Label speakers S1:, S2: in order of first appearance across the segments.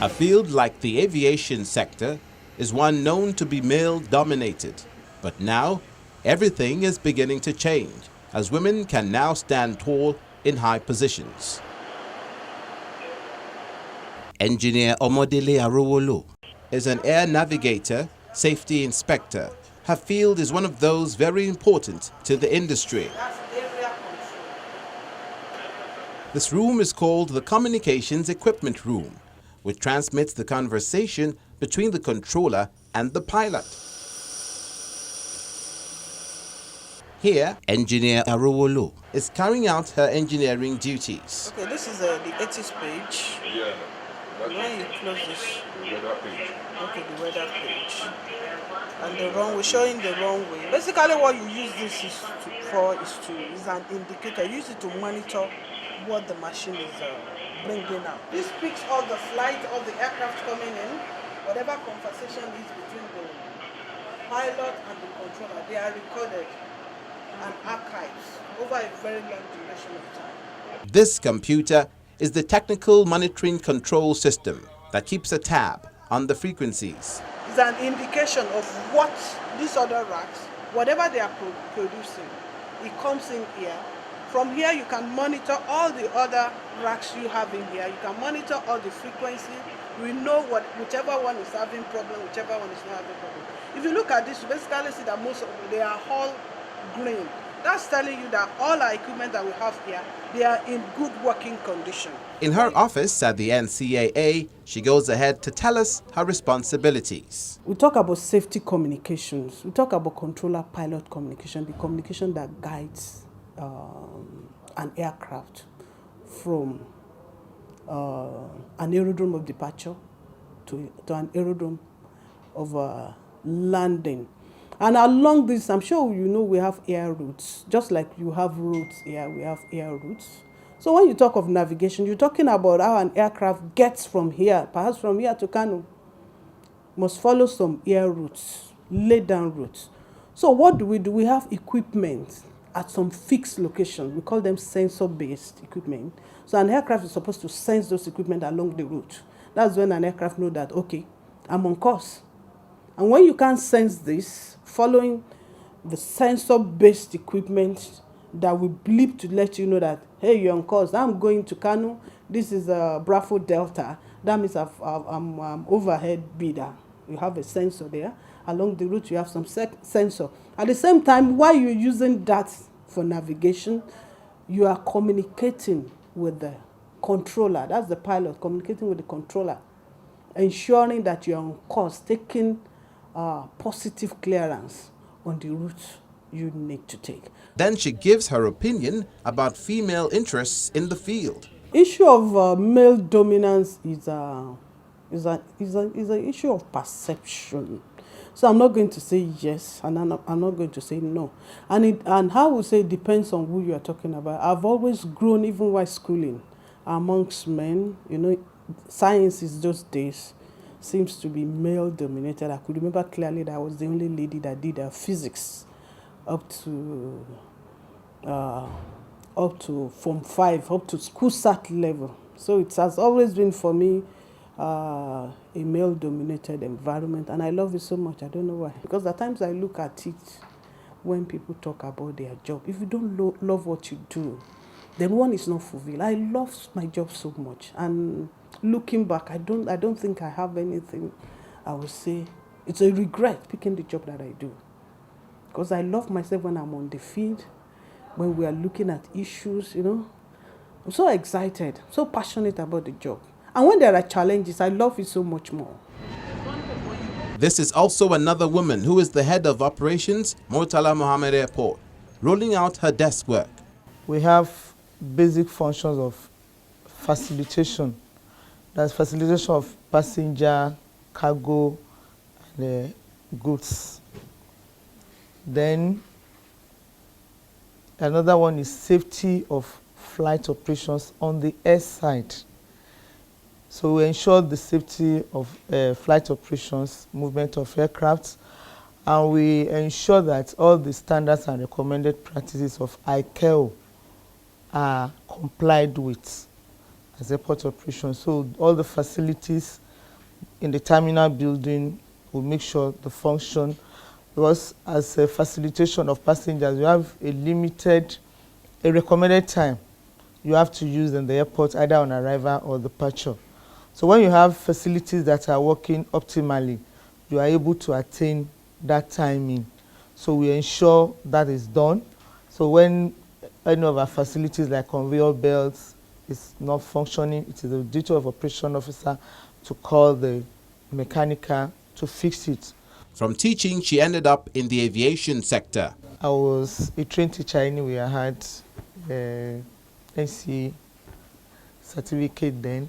S1: A field like the aviation sector is one known to be male-dominated, but now everything is beginning to change as women can now stand tall in high positions. Engineer Omodele Arowolo is an air navigator, safety inspector. Her field is one of those very important to the industry. This room is called the Communications Equipment Room, which transmits the conversation between the controller and the pilot. Here, Engineer Arowolo is carrying out her engineering duties.
S2: Okay, this is the 80s page.
S3: Yeah.
S2: When you close this,
S3: The weather page.
S2: okay, the weather page. And the runway, showing the runway. Basically what you use this is an indicator. You use it to monitor what the machine is bringing out. This picks all the flight, all the aircraft coming in, whatever conversation is between the pilot and the controller, they are recorded and archived over a very long duration of time.
S1: This computer is the technical monitoring control system that keeps a tab on the frequencies.
S2: It's an indication of what these other racks, whatever they are producing, it comes in here. From here you can monitor all the other racks you have in here. You can monitor all the frequency. We know whichever one is having problem, whichever one is not having problem. If you look at this, you basically see that most of them, they are all green. That's telling you that all our equipment that we have here, they are in good working condition.
S1: In her office at the NCAA, she goes ahead to tell us her responsibilities.
S2: We talk about safety communications. We talk about controller-pilot communication, the communication that guides an aircraft from an aerodrome of departure to an aerodrome of landing. And along this, I'm sure you know we have air routes. Just like you have roads here, we have air routes. So when you talk of navigation, you're talking about how an aircraft gets from here, perhaps from here to Kano, must follow some air routes, laid down routes. So what do? We have equipment at some fixed location. We call them sensor-based equipment. So an aircraft is supposed to sense those equipment along the route. That's when an aircraft knows that, okay, I'm on course. And when you can sense this, following the sensor-based equipment that will bleep to let you know that, hey, you're on course. I'm going to Kano. This is a Bravo Delta. That means I'm overhead bidder. You have a sensor there. Along the route, you have some sensor. At the same time, while you're using that for navigation, you are communicating with the controller. That's the pilot communicating with the controller, ensuring that you're on course, taking positive clearance on the route you need to take.
S1: Then she gives her opinion about female interests in the field.
S2: Issue of male dominance is an issue of perception. So I'm not going to say yes, and I'm not going to say no. And how we say it depends on who you are talking about. I've always grown, even while schooling, amongst men. You know, science is those days seems to be male dominated. I could remember clearly that I was the only lady that did physics up to Form 5, up to school sat level. So it has always been for me a male-dominated environment, and I love it so much. I don't know why. Because at times I look at it when people talk about their job. If you don't love what you do, then one is not fulfilled. I love my job so much, and looking back, I don't think I have anything I would say. It's a regret picking the job that I do, because I love myself when I'm on the field, when we are looking at issues, you know. I'm so excited, so passionate about the job. And when there are challenges, I love it so much more.
S1: This is also another woman who is the head of operations, Murtala Mohammed Airport, rolling out her desk work.
S4: We have basic functions of facilitation. That's facilitation of passenger, cargo, and goods. Then another one is safety of flight operations on the air side. So we ensure the safety of flight operations, movement of aircraft, and we ensure that all the standards and recommended practices of ICAO are complied with as airport operations. So all the facilities in the terminal building. We'll make sure the function, because as a facilitation of passengers, you have a recommended time you have to use in the airport, either on arrival or departure. So when you have facilities that are working optimally, you are able to attain that timing. So we ensure that is done. So when any of our facilities like conveyor belts is not functioning, it is the duty of operation officer to call the mechanical to fix it.
S1: From teaching, she ended up in the aviation sector.
S4: I was a trained teacher anyway. I had NC certificate then.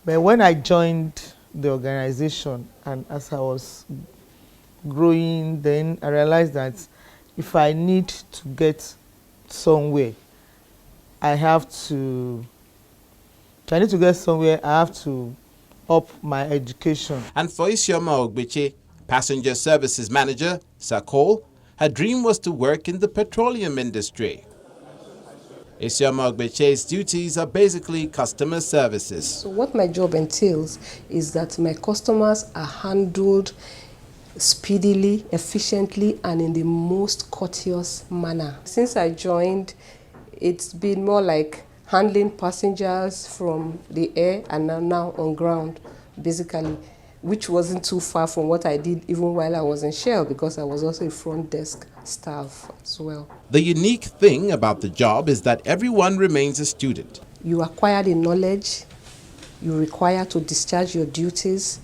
S4: But when I joined the organization, and as I was growing, then I realized that if I need to get somewhere, I have to up my education.
S1: And for Isioma Ogbeche, passenger services manager, Sakol, her dream was to work in the petroleum industry. Isioma Ogbeche's duties are basically customer services.
S3: So what my job entails is that my customers are handled speedily, efficiently, and in the most courteous manner. Since I joined, it's been more like handling passengers from the air and now on ground, basically, which wasn't too far from what I did even while I was in Shell, because I was also a front desk staff as well.
S1: The unique thing about the job is that everyone remains a student.
S3: You acquire the knowledge you require to discharge your duties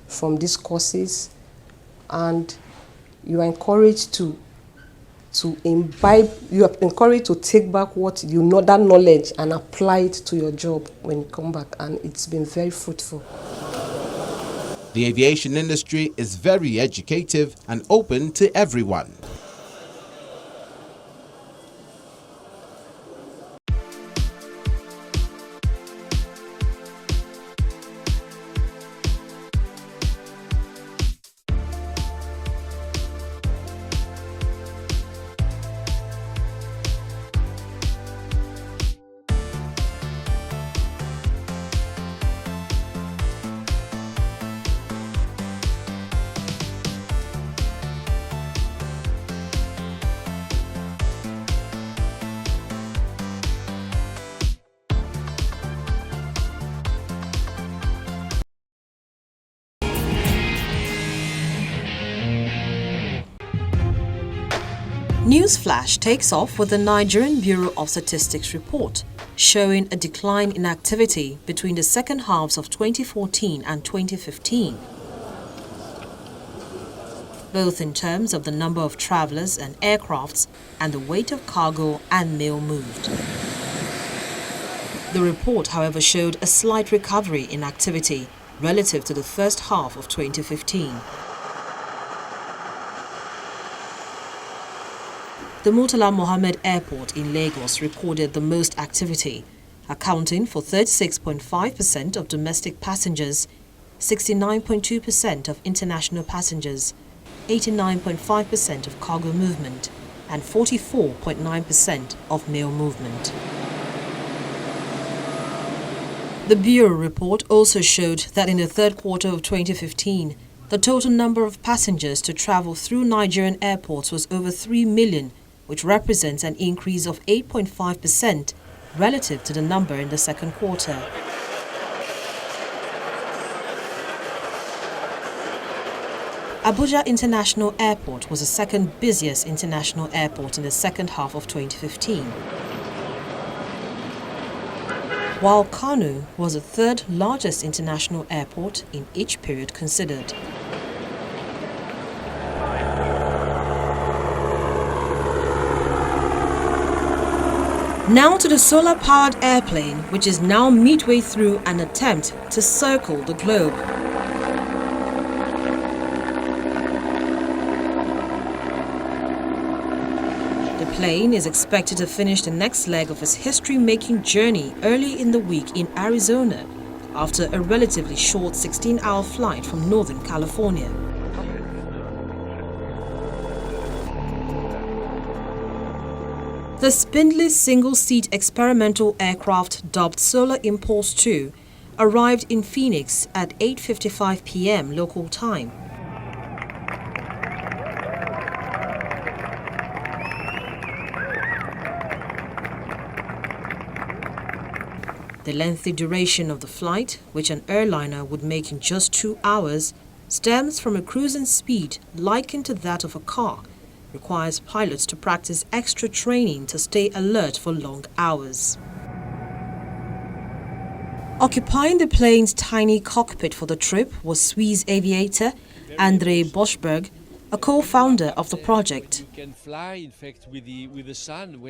S3: from these courses, and you are encouraged to imbibe, you are encouraged to take back what you know, that knowledge, and apply it to your job when you come back, and it's been very fruitful.
S1: The aviation industry is very educative and open to everyone.
S5: Newsflash takes off with the Nigerian Bureau of Statistics report, showing a decline in activity between the second halves of 2014 and 2015, both in terms of the number of travelers and aircrafts and the weight of cargo and mail moved. The report, however, showed a slight recovery in activity relative to the first half of 2015. The Murtala Mohammed Airport in Lagos recorded the most activity, accounting for 36.5% of domestic passengers, 69.2% of international passengers, 89.5% of cargo movement, and 44.9% of mail movement. The Bureau report also showed that in the third quarter of 2015, the total number of passengers to travel through Nigerian airports was over 3 million, which represents an increase of 8.5% relative to the number in the second quarter. Abuja International Airport was the second busiest international airport in the second half of 2015, while Kano was the third largest international airport in each period considered. Now to the solar-powered airplane, which is now midway through an attempt to circle the globe. The plane is expected to finish the next leg of its history-making journey early in the week in Arizona, after a relatively short 16-hour flight from Northern California. The spindly single-seat experimental aircraft dubbed Solar Impulse 2 arrived in Phoenix at 8:55 p.m. local time. The lengthy duration of the flight, which an airliner would make in just 2 hours, stems from a cruising speed likened to that of a car, requires pilots to practice extra training to stay alert for long hours. Occupying the plane's tiny cockpit for the trip was Swiss aviator André Boschberg, a co-founder of the project.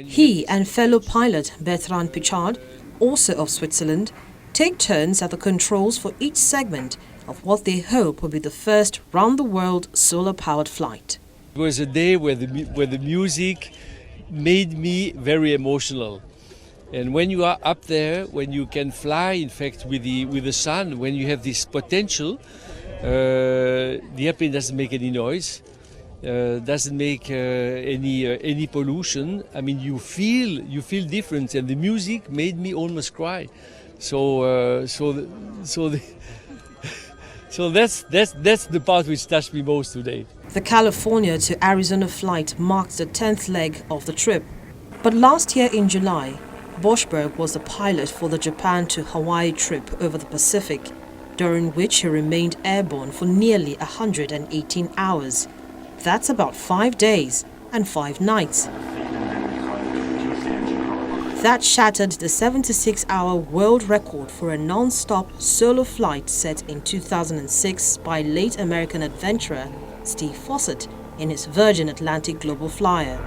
S5: He and fellow pilot Bertrand Pichard, also of Switzerland, take turns at the controls for each segment of what they hope will be the first round-the-world solar-powered flight.
S6: It was a day where the music made me very emotional. And when you are up there, when you can fly, in fact, with the sun, when you have this potential, the airplane doesn't make any noise, doesn't make any pollution. I mean, you feel different, and the music made me almost cry. So that's the part which touched me most today.
S5: The California to Arizona flight marked the 10th leg of the trip. But last year in July, Boschberg was the pilot for the Japan to Hawaii trip over the Pacific, during which he remained airborne for nearly 118 hours. That's about 5 days and 5 nights. That shattered the 76-hour world record for a non-stop solo flight set in 2006 by late American adventurer Steve Fossett in his Virgin Atlantic Global Flyer.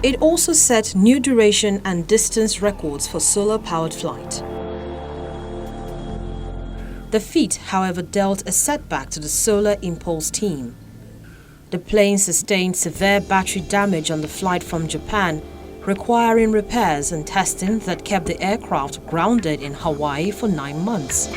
S5: It also set new duration and distance records for solar-powered flight. The feat, however, dealt a setback to the Solar Impulse team. The plane sustained severe battery damage on the flight from Japan, requiring repairs and testing that kept the aircraft grounded in Hawaii for 9 months.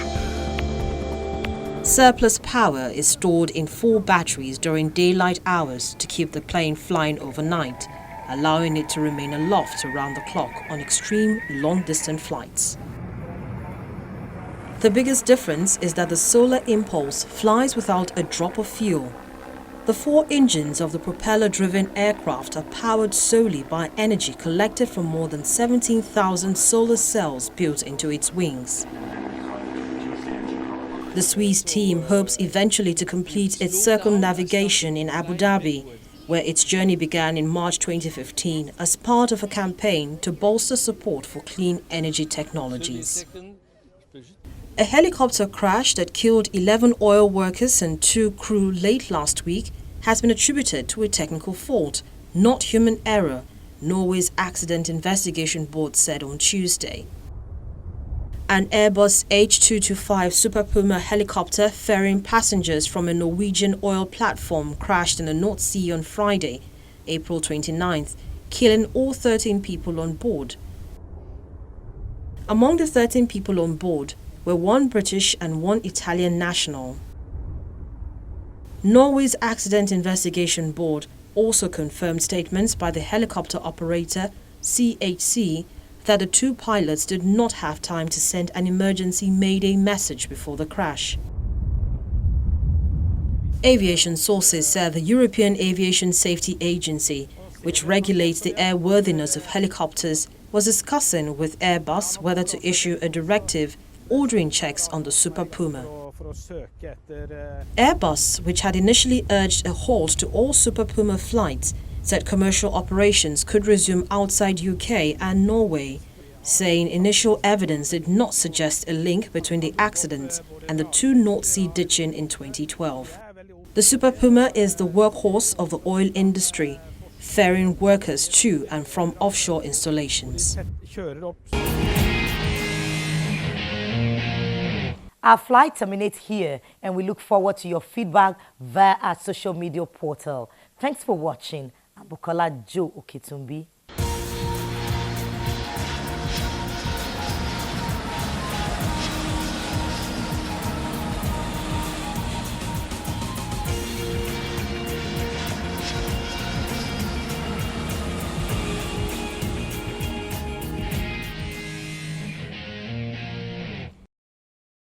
S5: Surplus power is stored in 4 batteries during daylight hours to keep the plane flying overnight, allowing it to remain aloft around the clock on extreme long-distance flights. The biggest difference is that the Solar Impulse flies without a drop of fuel. The 4 engines of the propeller-driven aircraft are powered solely by energy collected from more than 17,000 solar cells built into its wings. The Swiss team hopes eventually to complete its circumnavigation in Abu Dhabi, where its journey began in March 2015 as part of a campaign to bolster support for clean energy technologies. A helicopter crash that killed 11 oil workers and 2 crew late last week has been attributed to a technical fault, not human error, Norway's Accident Investigation Board said on Tuesday. An Airbus H225 Super Puma helicopter ferrying passengers from a Norwegian oil platform crashed in the North Sea on Friday, April 29th, killing all 13 people on board. Among the 13 people on board were 1 British and 1 Italian national. Norway's Accident Investigation Board also confirmed statements by the helicopter operator, CHC, that the 2 pilots did not have time to send an emergency mayday message before the crash. Aviation sources said the European Aviation Safety Agency, which regulates the airworthiness of helicopters, was discussing with Airbus whether to issue a directive ordering checks on the Super Puma. Airbus, which had initially urged a halt to all Super Puma flights, said commercial operations could resume outside UK and Norway, saying initial evidence did not suggest a link between the accidents and the 2 North Sea ditching in 2012. The Super Puma is the workhorse of the oil industry, ferrying workers to and from offshore installations.
S7: Our flight terminates here, and we look forward to your feedback via our social media portal. Thanks for watching. I'm Bukola Joe Oketumbi.